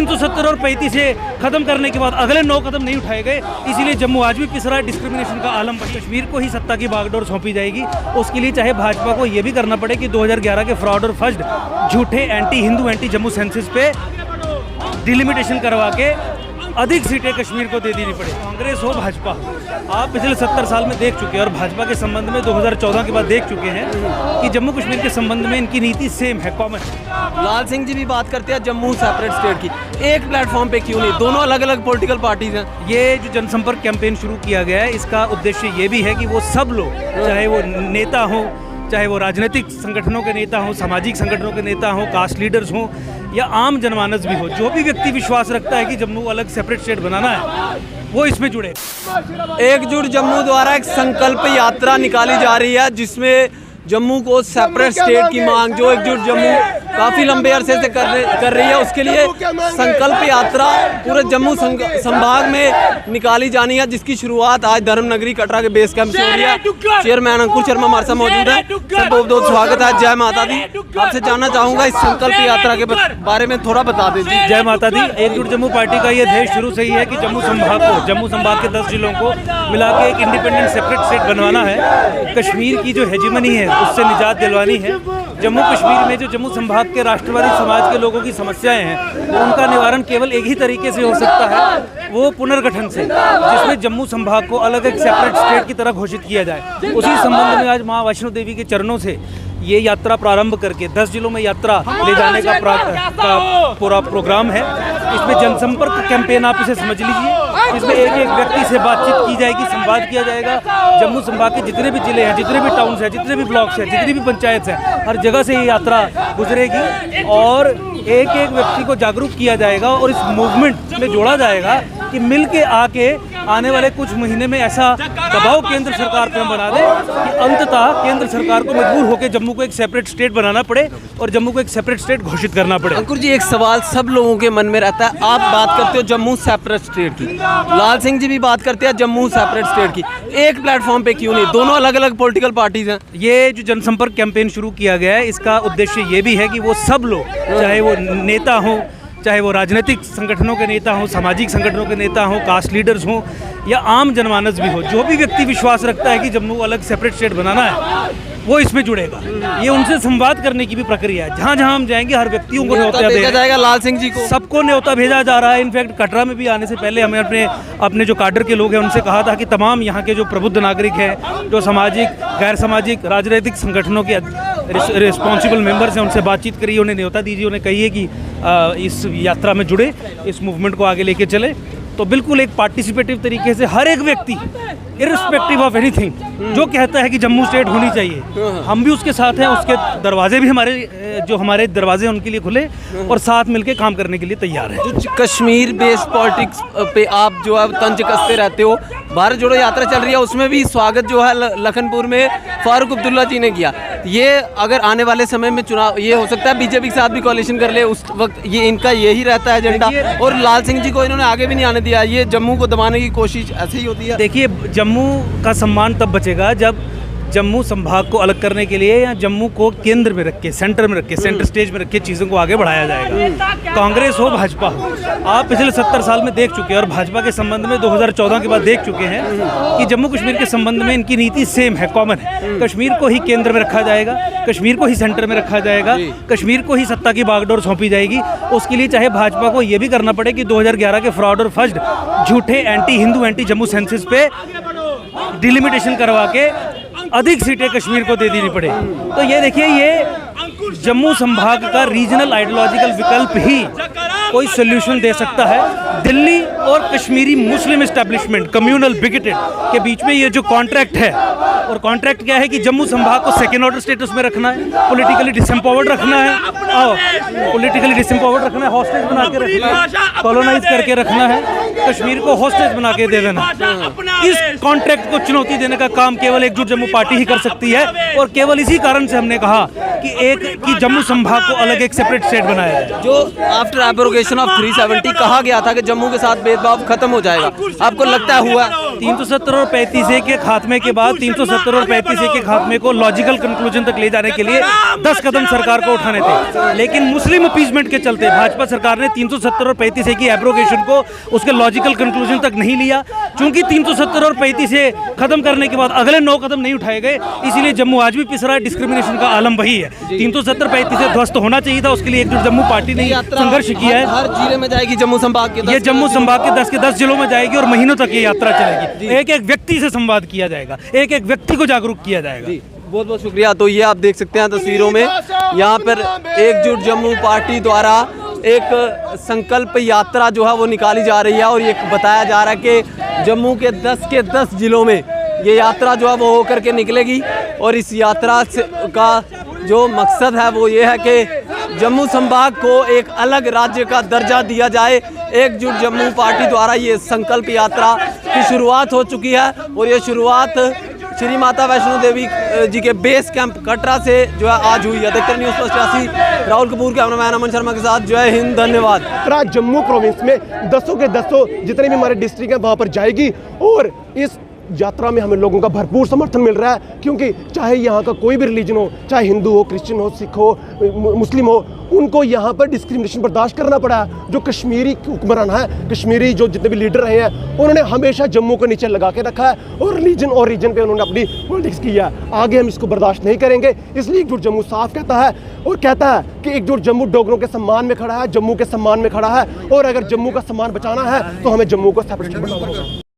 370 और 35 से खत्म करने के बाद अगले 9 कदम नहीं उठाए गए, इसीलिए जम्मू आज भी पिस रहा है, डिस्क्रिमिनेशन का आलम बना। कश्मीर को ही सत्ता की बागडोर सौंपी जाएगी। उसके लिए चाहे भाजपा को ये भी करना पड़े कि 2011 के फ्रॉड और फर्स्ट झूठे anti Hindu anti Jammu census पे डिलिमिटेशन करवा के अधिक सीटें कश्मीर को दे देनी पड़े। कांग्रेस हो भाजपा, आप पिछले 70 साल में देख चुके हैं और भाजपा के संबंध में 2014 के बाद देख चुके हैं कि जम्मू कश्मीर के संबंध में इनकी नीति सेम है, कॉमन है। लाल सिंह जी भी बात करते हैं जम्मू सेपरेट स्टेट की, एक प्लेटफॉर्म पे क्यों नहीं? दोनों अलग अलग पॉलिटिकल पार्टीज हैं। ये जो जनसंपर्क कैंपेन शुरू किया गया है, इसका उद्देश्य ये भी है कि वो सब लोग, चाहे वो नेता हों, चाहे वो राजनीतिक संगठनों के नेता हों, सामाजिक संगठनों के नेता हों, कास्ट लीडर्स हों या आम जनमानस भी हो, जो भी व्यक्ति विश्वास रखता है कि जम्मू अलग सेपरेट स्टेट बनाना है, वो इसमें जुड़े। एकजुट जम्मू द्वारा एक संकल्प यात्रा निकाली जा रही है जिसमें जम्मू को सेपरेट स्टेट की मांग जो एकजुट जम्मू काफ़ी लंबे अरसे से कर रही है, उसके लिए संकल्प यात्रा पूरे जम्मू संभाग में निकाली जानी है, जिसकी शुरुआत आज धर्मनगरी कटरा के बेस कैंप से हो रही है। चेयरमैन अंकुर शर्मा हमारे साथ मौजूद है, सर बहुत बहुत स्वागत है। जय माता दी। आपसे जानना चाहूँगा इस संकल्प यात्रा के बारे में थोड़ा बता दीजिए। जय माता दी। एकजुट जम्मू पार्टी का ये ध्येय शुरू से ही है कि जम्मू संभाग के 10 जिलों को मिला के एक इंडिपेंडेंट सेपरेट स्टेट बनवाना है। कश्मीर की जो हेजिमनी है उससे निजात दिलवानी है। जम्मू कश्मीर में जो जम्मू संभाग के राष्ट्रवादी समाज के लोगों की समस्याएं हैं, उनका निवारण केवल एक ही तरीके से हो सकता है, वो पुनर्गठन से, जिसमें जम्मू संभाग को अलग एक सेपरेट स्टेट की तरह घोषित किया जाए। उसी संबंध में आज मां वैष्णो देवी के चरणों से ये यात्रा प्रारंभ करके 10 जिलों में यात्रा ले जाने का पूरा प्रोग्राम है। इसमें जनसंपर्क कैंपेन आप इसे समझ लीजिए, इसमें एक एक व्यक्ति से बातचीत की जाएगी, संवाद किया जाएगा। जम्मू संभाग के जितने भी जिले हैं, जितने भी टाउन्स हैं, जितने भी ब्लॉक्स हैं, जितनी भी पंचायत हैं, हर जगह से ये यात्रा गुजरेगी और एक एक व्यक्ति को जागरूक किया जाएगा और इस मूवमेंट में जोड़ा जाएगा कि मिल के आके आने वाले कुछ महीने में ऐसा दबाव केंद्र सरकार पे हम बना दें कि अंततः केंद्र सरकार को मजबूर होकर जम्मू को एक सेपरेट स्टेट बनाना पड़े और जम्मू को एक सेपरेट स्टेट घोषित करना पड़े। अंकुर जी, एक सवाल सब लोगों के मन में रहता है, आप बात करते हो जम्मू सेपरेट स्टेट की, लाल सिंह जी भी बात करते हैं जम्मू सेपरेट स्टेट की, एक प्लेटफॉर्म पे क्यों नहीं? दोनों अलग अलग पॉलिटिकल पार्टीज हैं। ये जो जनसंपर्क कैंपेन शुरू किया गया है, इसका उद्देश्य ये भी है कि वो सब लोग, चाहे वो नेता हों, चाहे वो राजनीतिक संगठनों के नेता हों, सामाजिक संगठनों के नेता हों, कास्ट लीडर्स हों या आम जनमानस भी हो, जो भी व्यक्ति विश्वास रखता है कि जम्मू अलग सेपरेट स्टेट बनाना है, वो इसमें जुड़ेगा। ये उनसे संवाद करने की भी प्रक्रिया है। जहाँ जहाँ हम जाएंगे हर व्यक्तियों को न्योता भेजा जाएगा, लाल सिंह जी को सबको न्योता भेजा जा रहा है। इनफैक्ट कटरा में भी आने से पहले हमें अपने जो काडर के लोग हैं उनसे कहा था कि तमाम यहाँ के जो प्रबुद्ध नागरिक हैं, जो सामाजिक गैर सामाजिक राजनीतिक संगठनों के रिस्पॉन्सिबल मेंबर्स हैं, उनसे बातचीत करिए, उन्हें न्योता दीजिए, उन्हें कहिए कि इस यात्रा में जुड़े, इस मूवमेंट को आगे लेके चले। तो बिल्कुल एक पार्टिसिपेटिव तरीके से हर एक व्यक्ति इर्रिस्पेक्टिव ऑफ एनीथिंग जो कहता है कि जम्मू स्टेट होनी चाहिए, हम भी उसके साथ हैं। उसके दरवाजे भी हमारे दरवाजे उनके लिए खुले और साथ मिलके काम करने के लिए तैयार है। जो कश्मीर बेस्ड पॉलिटिक्स पे आप जो है तंज कसते रहते हो, भारत जोड़ो यात्रा चल रही है, उसमें भी स्वागत जो है लखनपुर में फारूक अब्दुल्ला जी ने किया। ये अगर आने वाले समय में चुनाव ये हो सकता है बीजेपी के साथ भी कोalition कर ले, उस वक्त ये इनका यही रहता है एजेंडा, और लाल सिंह जी को इन्होंने आगे भी नहीं आने दिया। ये जम्मू को दबाने की कोशिश ऐसे ही होती है। देखिए, जम्मू का सम्मान तब बचेगा जब जम्मू संभाग को अलग करने के लिए या जम्मू को केंद्र में रख के, सेंटर में रख के, सेंटर स्टेज में रख के चीज़ों को आगे बढ़ाया जाएगा। कांग्रेस हो भाजपा हो, आप पिछले 70 साल में देख चुके हैं और भाजपा के संबंध में 2014 के बाद देख चुके हैं कि जम्मू कश्मीर के संबंध में इनकी नीति सेम है, कॉमन है। कश्मीर को ही केंद्र में रखा जाएगा, कश्मीर को ही सेंटर में रखा जाएगा, कश्मीर को ही सत्ता की बागडोर सौंपी जाएगी। उसके लिए चाहे भाजपा को ये भी करना पड़े कि 2011 के फ्रॉड और फर्स्ट झूठे anti Hindu anti Jammu census पे डिलिमिटेशन करवा के अधिक सीटें कश्मीर को दे देनी पड़े। तो ये देखिए, ये जम्मू संभाग का रीजनल आइडियोलॉजिकल विकल्प ही कोई सोल्यूशन दे सकता है। दिल्ली और कश्मीरी मुस्लिम एस्टेब्लिशमेंट कम्युनल बिगेटेड के बीच में ये जो कॉन्ट्रैक्ट है, और कॉन्ट्रैक्ट क्या है कि जम्मू संभाग को सेकेंड ऑर्डर स्टेटस में रखना है, पॉलिटिकली डिसएम्पावर्ड रखना है, हॉस्टेज बना के रखना है, कॉलोनाइज करके रखना है, कश्मीर को हॉस्टेज बना के दे देना। इस कॉन्ट्रैक्ट को चुनौती देने का काम केवल एकजुट जम्मू पार्टी ही कर सकती है, और केवल इसी कारण से हमने कहा कि जम्मू संभाग को अलग एक सेपरेट स्टेट बनाया जाए। जो आफ्टर एब्रोगेशन ऑफ 370 कहा गया था कि जम्मू के साथ भेदभाव खत्म हो जाएगा, आपको लगता है हुआ? 370 और 35A के खात्मे के बाद 370 और 35A के खात्मे को लॉजिकल कंक्लूजन तक ले जाने के लिए 10 कदम सरकार को उठाने थे, लेकिन मुस्लिम अपीसमेंट के चलते भाजपा सरकार ने 370 और 35A की एब्रोगेशन को उसके लॉजिकल कंक्लूजन तक नहीं लिया। चूंकि 370 और 35A खत्म करने के बाद अगले 9 कदम नहीं उठाए गए, इसीलिए जम्मू आज भी पिस रहा है। डिस्क्रिमिनेशन का आलम वही है। 370-35A ध्वस्त होना चाहिए था, उसके लिए एकजुट जम्मू पार्टी ने संघर्ष किया है। हर जिले में जाएगी जम्मू संभाग के, ये जम्मू संभाग के 10 जिलों में जाएगी और महीनों तक ये यात्रा चलेगी। एक एक व्यक्ति से संवाद किया जाएगा, एक एक व्यक्ति को जागरूक किया जाएगा। बहुत बहुत शुक्रिया। तो ये आप देख सकते हैं तस्वीरों में, यहाँ पर एकजुट जम्मू पार्टी द्वारा एक संकल्प यात्रा जो है वो निकाली जा रही है और ये बताया जा रहा है कि जम्मू के 10 जिलों में ये यात्रा जो है वो होकर के निकलेगी। और इस यात्रा का जो मकसद है वो ये है कि जम्मू संभाग को एक अलग राज्य का दर्जा दिया जाए। एकजुट जम्मू पार्टी द्वारा ये संकल्प यात्रा की शुरुआत हो चुकी है और ये शुरुआत श्री माता वैष्णो देवी जी के बेस कैंप कटरा से जो है आज हुई है। देखते न्यूज़ 85 राहुल कपूर, कैमरामैन अमन शर्मा के साथ। जय हिंद, धन्यवाद। जम्मू प्रोविंस में 10 के 10 जितने भी हमारे डिस्ट्रिक्ट हैं वहाँ पर जाएगी और इस यात्रा में हमें लोगों का भरपूर समर्थन मिल रहा है, क्योंकि चाहे यहाँ का कोई भी रिलीजन हो, चाहे हिंदू हो, क्रिश्चियन हो, सिख हो, मुस्लिम हो, उनको यहाँ पर डिस्क्रिमिनेशन बर्दाश्त करना पड़ा है। जो कश्मीरी हुक्मरान है, कश्मीरी जो जितने भी लीडर रहे हैं, उन्होंने हमेशा जम्मू को नीचे लगा के रखा है और रीजन पे उन्होंने अपनी पॉलिटिक्स किया है। आगे हम इसको बर्दाश्त नहीं करेंगे, इसलिए एकजुट जम्मू साफ कहता है और कहता है कि एकजुट जम्मू डोगरों के सम्मान में खड़ा है, जम्मू के सम्मान में खड़ा है और अगर जम्मू का सम्मान बचाना है तो हमें जम्मू को सेपरेट बनाना होगा।